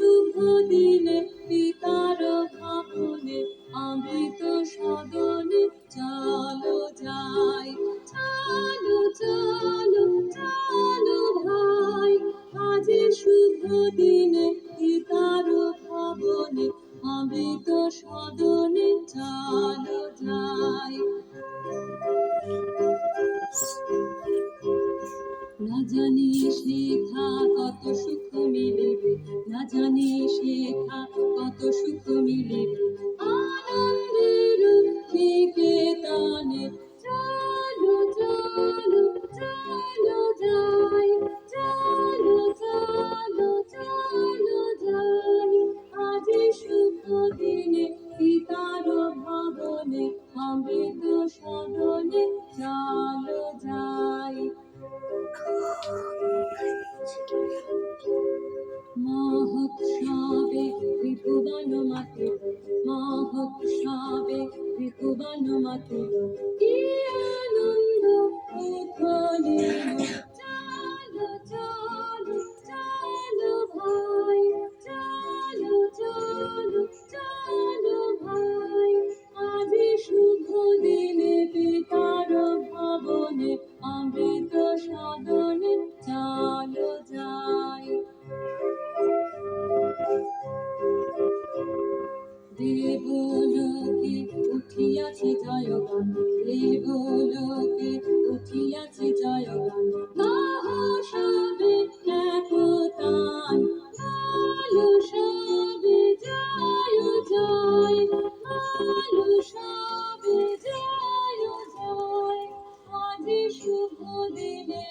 শুভ দিনে পিতার ভাবনে অমৃত সদনে চলো যাই, চলো চলো চলো ভাই, আজ শুভ দিনে পিতার ভাবনে অমৃত সদনে চলো যাই। না জানি শেখা কত সুখ মিলিবে, না জানি শেখা কত সুখ মিলিবে, আনন্দের নিকেতনে চলো চলো চলো যাই, চলো চলো চলো যাই, আজ শুভ দিনে পিতার ভবনে অমৃত সদনে চলো যাই। মহোৎসবে ত্রিভুবন মাতিল, মহোৎসবে ত্রিভুবন মাতিল, কি আনন্দ উথলিল, চলো চলো চলো ভাই, চলো চলো চলো ভাই, আজ শুভ দিনে পিতার ভবনে অমৃত সদনে চলো যাই। দেবলোকে উঠিয়াছে জয়গান, দেবলোকে উঠিয়াছে জয়গান, গাহো সবে একতান, বলো সবে জয় জয়, বলো সবে জয় জয়, আজ শুভ দিনে